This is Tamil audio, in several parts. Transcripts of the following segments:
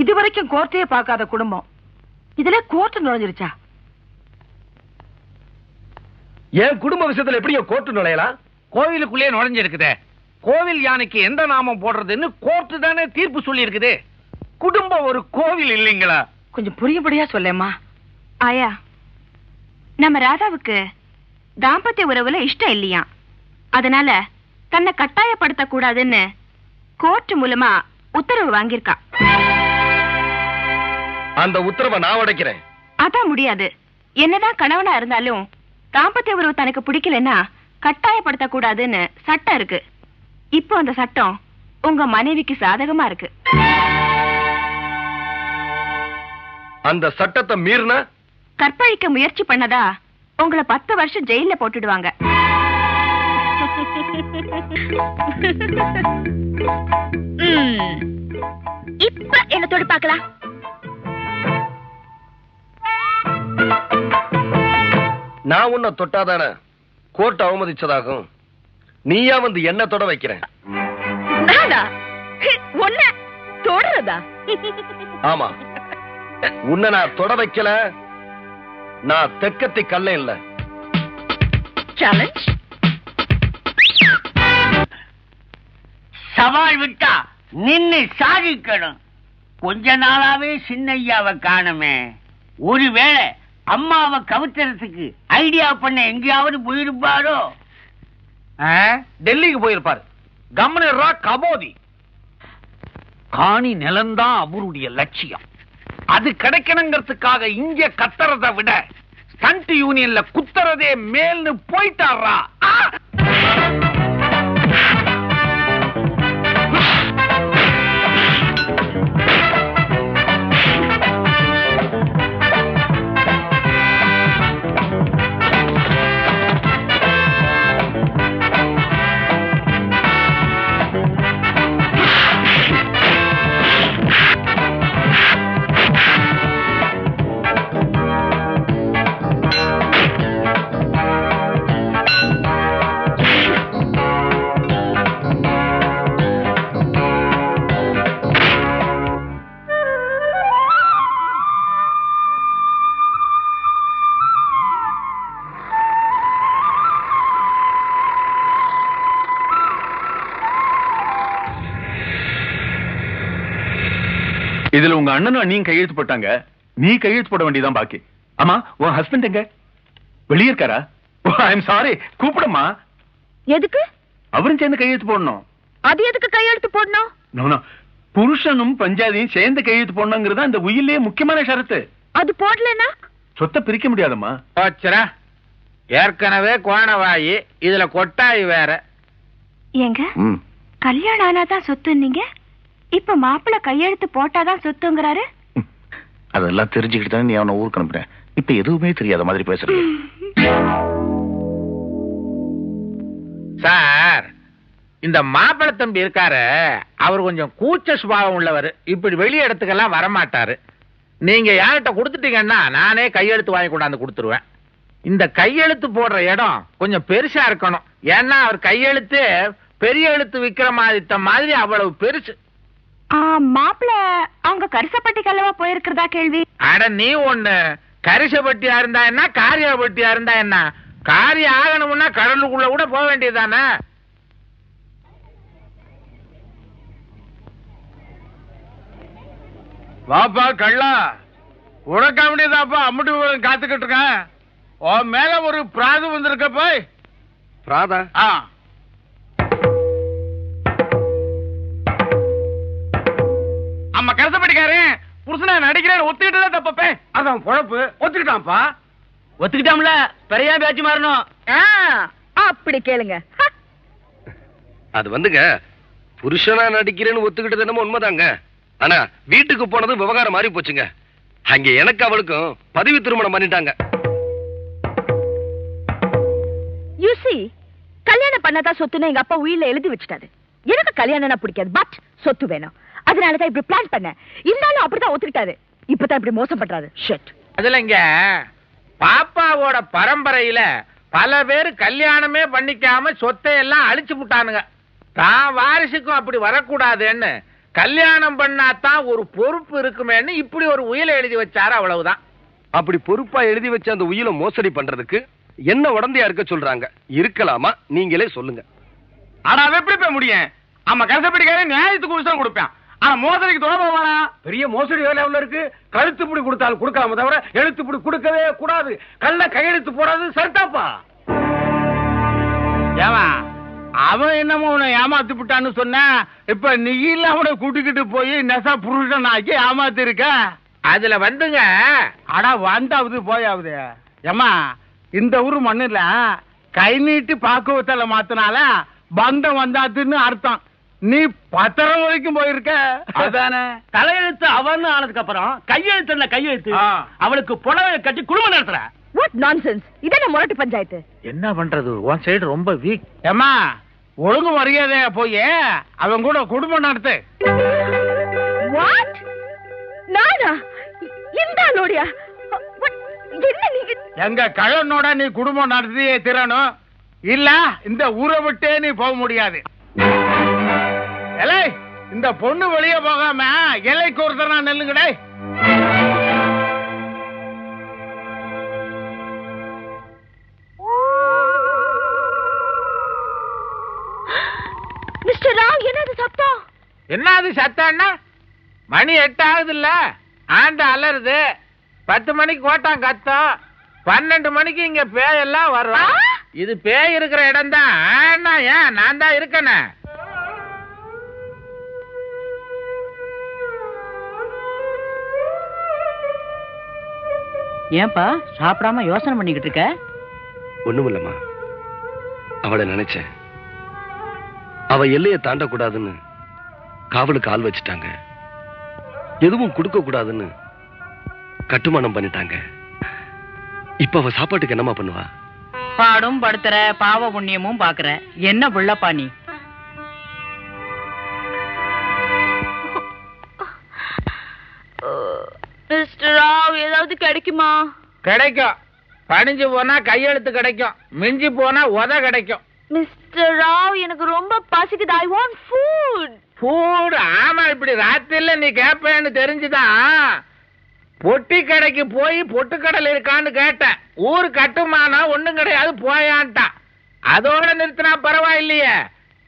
இதுவரைக்கும் கோர்ட்டையே பார்க்காத குடும்பம் இதுல கோர்ட் நுழைஞ்சிருச்சா? என் குடும்ப விஷயத்துல எப்படியோ கோர்ட் நுழையலாம்? கோவிலுக்குள்ளே நுழைஞ்சிருக்குதே. கோவில் யானைக்கு எந்த நாமம் போடுறதுன்னு கோர்ட்டு தானே தீர்ப்பு சொல்லி இருக்குது. குடும்பம் ஒரு கோவில் இல்லைங்களா? கொஞ்சம் புரியும்படியா சொல்லேம்மா. ஆயா, நம்ம ராதாவுக்கு தாம்பத்திய உறவுல இஷ்டம் இல்லையா, அதனால தன்னை கட்டாயப்படுத்த கூடாதுன்னு கோர்ட் மூலமா உத்தரவு வாங்கியிருக்கா. அந்த உத்தரவை நான் உடைக்கிறேன். அதான் முடியாது. என்னதான் கணவனா இருந்தாலும் தாம்பத்திய உறவு தனக்கு பிடிக்கலன்னா கட்டாயப்படுத்த கூடாதுன்னு சட்டம் இருக்கு. இப்போ அந்த சட்டம் உங்க மனைவிக்கு சாதகமா இருக்கு. அந்த சட்டத்தை மீறினா கற்பழிக்க முயற்சி பண்ணதா உங்களை 10 வருஷம் ஜெயில போட்டுடுவாங்க. இப்ப என்ன தொடு பார்க்கலாம். நான் உன்னை தொட்டாதானே கோர்ட் அவமதிச்சதாகும். நீயா வந்து என்ன தொட வைக்கிறேன்? தொடரதா? ஆமா, உன்னை நான் தொட வைக்கல. நான் தெற்கத்தி கல்ல இல்ல. சேலஞ்ச். சவால் விட்டா நின்னு சாதிக்கணும். கொஞ்ச நாளாவே சின்னையாவை காணுமே. ஒருவேளை அம்மாவை கவுத்துறதுக்கு ஐடியா பண்ண எங்கேயாவது போயிருப்பாரோ? டெல்லிக்கு போயிருப்பாரு. கவர்னரா கபோதி. காணி நிலம்தான் அவருடைய லட்சியம். அது கிடைக்கணுங்கிறதுக்காக இங்க கத்துறதை விட ஸ்டண்ட் யூனியன்ல குத்துறதே மேல்னு போயிட்டாரா. இதுல உங்க அண்ணனும் அண்ணியும் கையெழுத்து போட்டாங்க. நீ கையெழுத்து போட வேண்டியதான் பாக்கி. ஆமா, உன் ஹஸ்பண்ட் எங்க? வெளியே இருக்காரா? ஐம் சாரி, கூப்பிடமா. எதுக்கு? அவரும் சேர்ந்து கையெழுத்து போடணும். அது எதுக்கு கையெழுத்து போடணும்? நோ, புருஷனும் பஞ்சாதியும் சேர்ந்து கையெழுத்து போடணுங்கிறது அந்த உயிலே முக்கியமான ஷரத்து. அது போடலன்னா சொத்தை பிரிக்க முடியாதம்மா. ஏற்கனவே கோணவாயி, இதுல கொட்டாயி வேற. ஏங்க, கல்யாணம் ஆனாதான் சொத்துன்னீங்க, இப்ப மாப்பிள்ள கையெழுத்து போட்டாதான் சொத்துங்கிறாரு. அதெல்லாம் தெரிஞ்சுக்கிட்டு நீ அவனை ஊருக்கு அனுப்புற. இப்ப எதுவுமே தெரியாத மாதிரி பேசுறீங்க. சார், இந்த மாப்பிள்ளை தம்பி இருக்காரு, அவர் கொஞ்சம் கூச்ச சுபாவம் உள்ளவர். இப்படி வெளி இடத்துக்கெல்லாம் வரமாட்டாரு. நீங்க யார்கிட்ட கொடுத்துட்டீங்கன்னா நானே கையெழுத்து வாங்கி கொண்டாந்து கொடுத்துருவேன். இந்த கையெழுத்து போடுற இடம் கொஞ்சம் பெருசா இருக்கணும். ஏன்னா அவர் கையெழுத்து பெரிய எழுத்து விக்ரமாதித்த மாதிரி அவ்வளவு பெருசு. மாப்பிள்ள அவங்க கரிசப்பட்டி கல்லவா போயிருக்கிறதா கேள்வி. அட நீ ஒண்ணு, கரிசப்பட்டியா இருந்தா என்ன, காரியாபட்டியா இருந்தா என்ன? காரியம் ஆகணும்னா கடலுக்குள்ள கூட போக வேண்டியதானே. வாப்பா கள்ளா, உனக்க வேண்டியதாப்பா. அம்முட்டு காத்துக்கிட்டு இருக்கேன். உன் மேல ஒரு பிராது வந்திருக்க போய். பிராதா? அம்மா கருசப்பட்டிக்காரு புருஷனா நடிக்கிறேன் ஒத்துக்கிட்டு தப்பப்பே. அதான் பொழப்பு. ஒத்துக்கிட்டான்ப்பா. ஒத்துக்கிட்டாம்ல, பெரியா பேச்சு மாறணும். அப்படி கேளுங்க. அது வந்துங்க, புருஷனா நடிக்கிறேன்னு ஒத்துக்கிட்டது என்னமோ உண்மைதாங்க. ஆனா வீட்டுக்கு போனது விவகாரம் மாறி போச்சுங்க. அங்க எனக்கு அவளுக்கும் பதவி திருமணம் பண்ணிட்டாங்க. கல்யாணம் பண்ணாதான் சொத்துன்னு எங்க அப்பா உயிரில எழுதி வச்சுட்டாரு. எனக்கு கல்யாணம் பிடிக்காது, பட் சொத்து வேணும். அதனாலதான் இப்படி பிளான் பண்ண. இருந்தாலும் அப்படிதான் ஒத்துக்கிட்டாரு. இப்பதான் இப்படி மோசம் பண்றாரு. ஷிட். அதுல இங்க பாப்பாவோட பரம்பரையில பல பேர் கல்யாணமே பண்ணிக்காம சொத்தை எல்லாம் அழிச்சு விட்டானுங்க. தான் வாரிசுக்கும் அப்படி வரக்கூடாதுன்னு கல்யாணம் பண்ணாதான் ஒரு பொறுப்பு இருக்குமேன்னு இப்படி ஒரு உயிலை எழுதி வச்சாரு, அவ்வளவுதான். அப்படி பொறுப்பா எழுதி வச்ச அந்த உயிலை மோசடி பண்றதுக்கு என்ன உடந்தையா இருக்க சொல்றாங்க? இருக்கலாமா? நீங்களே சொல்லுங்க. ஆனா அவ எப்படி போய் முடியும்? ஆமா, கருத்தப்படிக்காரன் நியாயத்துக்கு உசரம் கொடுப்பான். ஆனா மோசடிக்கு தொட போவானா? பெரிய மோசடி வேலை எவ்வளவு இருக்கு. கழுத்துப்படி கொடுத்தாலும் கொடுக்காம தவிர எழுத்துப்படி கொடுக்கவே கூடாது. கள்ள கையெழுத்து போடாது சரிதாப்பா. ஏவா அவன் என்னமோ உன்னை ஏமாத்து விட்டான்னு சொன்ன, இப்ப நீ இல்ல அவனை கூட்டிக்கிட்டு போய் நெசா புருஷன் ஆக்கி ஏமாத்தி இருக்க. அதுல வந்துங்க, அடா வந்தாவது போயாவது. ஏமா இந்த ஊரு மண்ணுல கை நீட்டி பாக்குவத்தால மாத்தினால பந்தம் வந்தாத்துன்னு அர்த்தம். நீ பத்திரம் வரைக்கும் போயிருக்க. அதானே தலையெழுத்து அவன்னு ஆனதுக்கு அப்புறம் கையெழுத்து என்ன கையெழுத்து? அவளுக்கு புடவை கட்டி குடும்பம் நடத்துற. What nonsense! இதென்ன முரட்டு பஞ்சாயத்து? என்ன பண்றது, உன் சைடு ரொம்ப வீக். ஏமா ஒழுங்கு மரியாதையா போய் அவன் கூட குடும்பம் நடத்து. வாட்? நானா? இந்த லோடியா? என்ன நீங்க? எங்க கழனோட நீ குடும்பம் நடத்தியே திறனும், இல்ல இந்த ஊரை விட்டே நீ போக முடியாது. எலை இந்த பொண்ணு வெளியே போகாம எல்லைக்கு ஒருத்தனா நெல்லுங்கடே. மிஸ்டர் ராவ், என்னது சத்தம்? என்னது சத்தம்னா? மணி 8 ஆகுது இல்ல, ஆண்ட அலருது. 10 மணிக்கு கோட்டான் கத்தம், 12 மணிக்கு இங்க பேயெல்லாம் வரும். இது பேய் இருக்கிற இடம் தான். ஏன் நான் தான் இருக்கனே. ஏன்பா சாப்பிடாம யோசனை பண்ணிக்கிட்டு இருக்க? ஒண்ணுமில்லம்மா, அவளை நினைச்சேன். அவ எல்லையை தாண்டக்கூடாதுன்னு காவலுக்கு ஆள் வச்சுட்டாங்க. எதுவும் கொடுக்க கூடாதுன்னு கட்டுமானம் பண்ணிட்டாங்க. இப்ப அவ சாப்பாட்டுக்கு என்னமா பண்ணுவா? பாடும் படுத்துற, பாவ புண்ணியமும் பாக்குற. என்ன புள்ளப்பா நீ? மிஸ்டர் ராவ், ஏதாவது கிடைக்குமா? கிடைக்கும். பணிஞ்சு போனா கையெழுத்து கிடைக்கும், மிஞ்சி போனா உத கிடைக்கும். மிஸ்டர் ராவ், எனக்கு ரொம்ப பசிக்குது. I want food. ஃபுட்? ஆமா, இப்படி ராத்திரில நீ கேட்பேன்னு தெரிஞ்சுதான் பொட்டி கடைக்கு போய் பொட்டுக்கடல் இருக்கான்னு கேட்டேன். ஊரு கட்டுமானம் ஒண்ணும் கிடையாது போயான்ட்டான். அதோட நிறுத்தினா பரவாயில்லையே,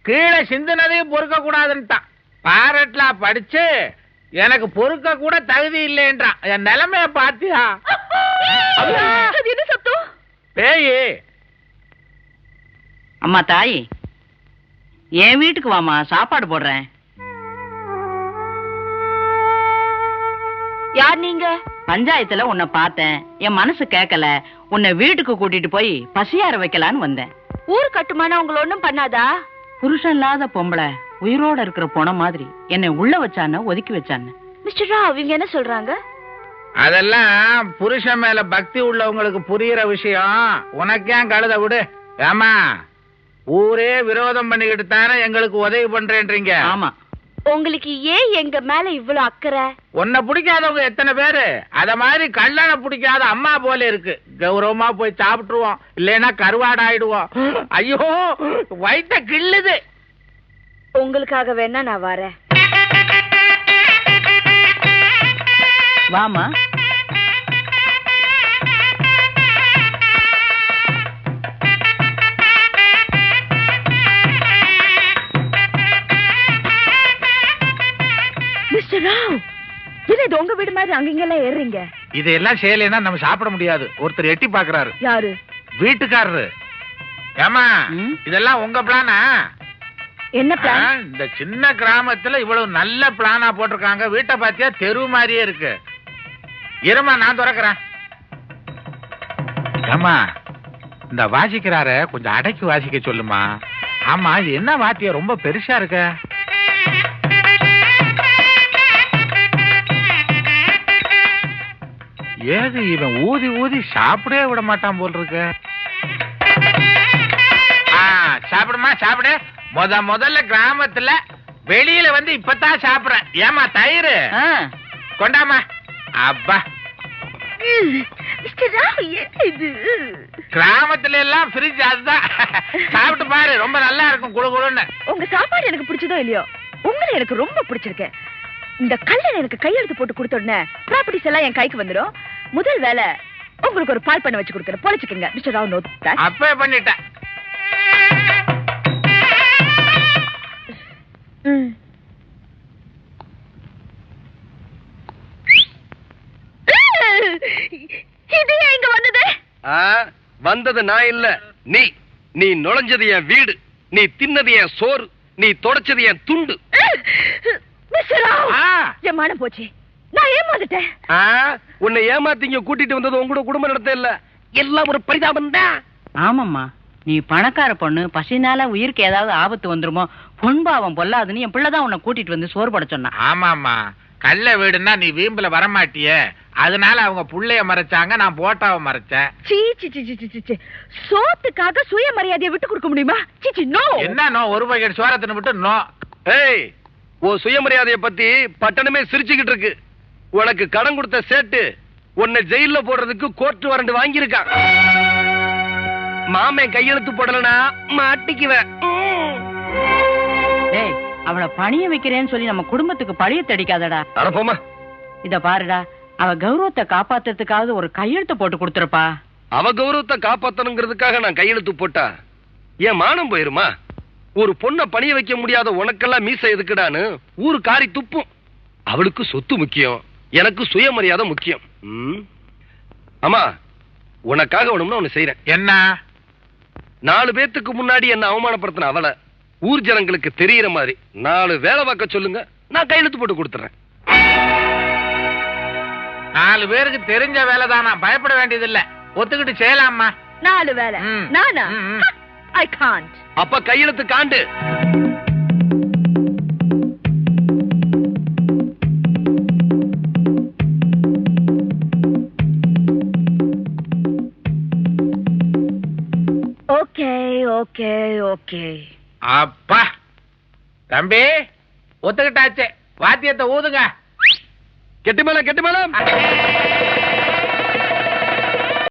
கீழே சிந்துனதையும் பொறுக்க கூடாதுன்ட்டான். பாரட்லா படிச்சு எனக்கு பொறுக்க கூட தகுதி இல்லைன்றான். என் நிலைமைய பாத்தியா? என்ன சத்தம்? பேயி. அம்மா தாயி, என் வீட்டுக்கு வாமா, சாப்பாடு போடுறேன். யார் நீங்க? பஞ்சாயத்துல உன்னை பார்த்தேன், என் மனசு கேட்கல. உன்னை வீட்டுக்கு கூட்டிட்டு போய் பசியார வைக்கலான்னு வந்தேன். ஊர் கட்டுமானம் உங்களை ஒண்ணும் பண்ணாதா? புருஷன் இல்லாத பொம்பளை உயிரோட இருக்கிற பொண மாதிரி என்னை உள்ள வச்சான, ஒதுக்கி வச்சான. மிஸ்டர் ராவ், இவங்க என்ன சொல்றாங்க? அதெல்லாம் புருஷன் மேல பக்தி உள்ளவங்களுக்கு புரியுற விஷயம். உனக்கே கழுத விடு. ஏமா, ஊரே விரோதம் பண்ணிக்கிட்டு தானே எங்களுக்கு உதவி பண்றேன்றீங்க. ஆமா, உங்களுக்கு ஏன் எங்க மேல இவ்வளவு அக்கறை? உன்னை பிடிக்காதவங்க எத்தனை பேரு? அத மாதிரி கல்லணை பிடிக்காத அம்மா போல இருக்கு. கௌரவமா போய் சாப்பிட்டுருவோம், இல்லைன்னா கருவாடு ஆயிடுவோம். ஐயோ, வயித்த கிள்ளுது. உங்களுக்காக வேணா நான் வரேன். வாமா. மிஸ்டர் ராவ், என்ன இது உங்க வீடு மாதிரி அங்கெல்லாம் ஏறுறீங்க? இதெல்லாம் செய்யலைன்னா நம்ம சாப்பிட முடியாது. ஒருத்தர் எட்டி பாக்குறாரு. யாரு? வீட்டுக்காரரு. ஏமா, இதெல்லாம் உங்க பிளானா? என்ன பிளான்? இந்த சின்ன கிராமத்துல இவ்வளவு நல்ல பிளானா போட்டிருக்காங்க. வீட்டை பாத்தியா தெரு மாதிரியே இருக்கு. இருமா, நான் திறக்கிறேன். ஏமா, இந்த வாசிக்கிறார கொஞ்சம் அடக்கி வாசிக்க சொல்லுமா. ஆமா, இது என்ன வாத்தியம் ரொம்ப பெருசா இருக்க? ஏது இவன் ஊதி ஊதி சாப்பிடவே விட மாட்டான் போல் இருக்கு. சாப்பிடுமா, சாப்பிடு. முதல்ல கிராமத்துல வெளியில வந்து இப்பதான் சாப்பிடுறேன். ஏமா, தயிர் கொண்டாமா. அப்பா, மிஸ்டர் ராவ், என்ன இது? கிராமத்துல எல்லாம் ஃப்ரிட்ஜ், அதுதான். சாப்பிட்டு பாரு, ரொம்ப நல்லா இருக்கும், குளு குளுன்னு. உங்க சாப்பாடு எனக்கு பிடிச்சதோ இல்லையோ, உங்களை எனக்கு ரொம்ப பிடிச்சிருக்கு. இந்த கல்யாணம் எனக்கு கையெழுத்து போட்டு கொடுத்த உடனே ப்ராப்பர்ட்டிஸ் எல்லாம் என் கைக்கு வந்துடும். முதல் வேலை உங்களுக்கு ஒரு பால் பண்ண வச்சு கொடுக்குறேன். பொழைச்சுக்கங்க மிஸ்டர் ராவ். Note that. அப்பவே பண்ணிட்டேன். இது எங்க வந்தது? வந்தது நான் இல்ல, நீ. நீ நுழைஞ்சது என் வீடு, நீ தின்னது என் சோறு, நீ தொடச்சது என் துண்டு. மிஸ்டர் ராவ், என் மானம் போச்சு. நான் ஏமாந்துட்டேன். உன்னை ஏமாத்திங்க கூட்டிட்டு வந்தது உங்களோட குடும்ப நடத்த இல்ல, எல்லாம் ஒரு பரிதாபம் தான். ஆமாம்மா, நீ பணக்கார பொண்ணு, பசினால உயிருக்கு ஏதாவது ஆபத்து வந்துருமோ, பொன்பாவம் பொல்லாதுன்னு என் பிள்ளைதான் உன்னை கூட்டிட்டு வந்து சோறு போட சொன்னான். ஆமாமா, கள்ள வீடுன்னா நீ வீம்புல வரமாட்டிய, அதனால அவங்க புள்ளைய மறைச்சாங்க, நான் போட்டாவை மறைச்சேன். சோத்துக்காக சுயமரியாதையை விட்டு கொடுக்க முடியுமா? சிச்சி நோ. என்ன நோ? ஒரு பக்கெட் சோரத்தின்னு விட்டு நோ. ஏய், ஓ சுயமரியாதையை பத்தி பட்டணமே சிரிச்சுக்கிட்டு இருக்கு. உனக்கு கடன் கொடுத்த சேட்டு உன்னை ஜெயில போடுறதுக்கு கோர்ட் வாரண்ட் வாங்கியிருக்கான். மாமன் கையெழுத்து போடலனா மாட்டிக்குவேன். டேய், அவளை பணிய வைக்கிறேன்னு சொல்லி நம்ம குடும்பத்துக்கு பழிய தடிக்காதடா. அடப்போமா. இத பாருடா, அவ கௌரவத்தை காப்பாத்துறதுக்காவது ஒரு கையெழுத்து போட்டு கொடுத்துருப்பா. அவ கௌரவத்தை காப்பாத்தணுங்கிறதுக்காக நான் கையெழுத்து போட்டா என் மானம் போயிருமா? ஒரு பொண்ணை பணிய வைக்க முடியாத உனக்கெல்லாம் மீசை எதுக்குடான்னு ஊரு காரி துப்பும். அவளுக்கு சொத்து முக்கியம், எனக்கு சுயமரியாதை முக்கியம். ஆமா, உனக்காக வேணும்னா ஒண்ணு செய்யறேன். என்ன? 4 பேத்துக்கு முன்னாடி என்ன அவமானப்படுத்தின அவளை ஊர் ஜனங்களுக்கு தெரியற மாதிரி 4 வேலை பார்க்க சொல்லுங்க, நான் கையெழுத்து போட்டு கொடுத்துறேன். 4 பேருக்கு தெரிஞ்ச வேலை தானா, பயப்பட வேண்டியதில்லை. ஒத்துக்கிட்டு செய்யலாமா? 4 வேலை நானா? I can't. அப்ப கையெழுத்து காண்டு. Okay okay okay. அப்பா தம்பி, ஒத்துக்கிட்டாச்சு. வாத்தியத்தை ஊதுங்க. கெட்டி மேளம், கெட்டி மேளம்.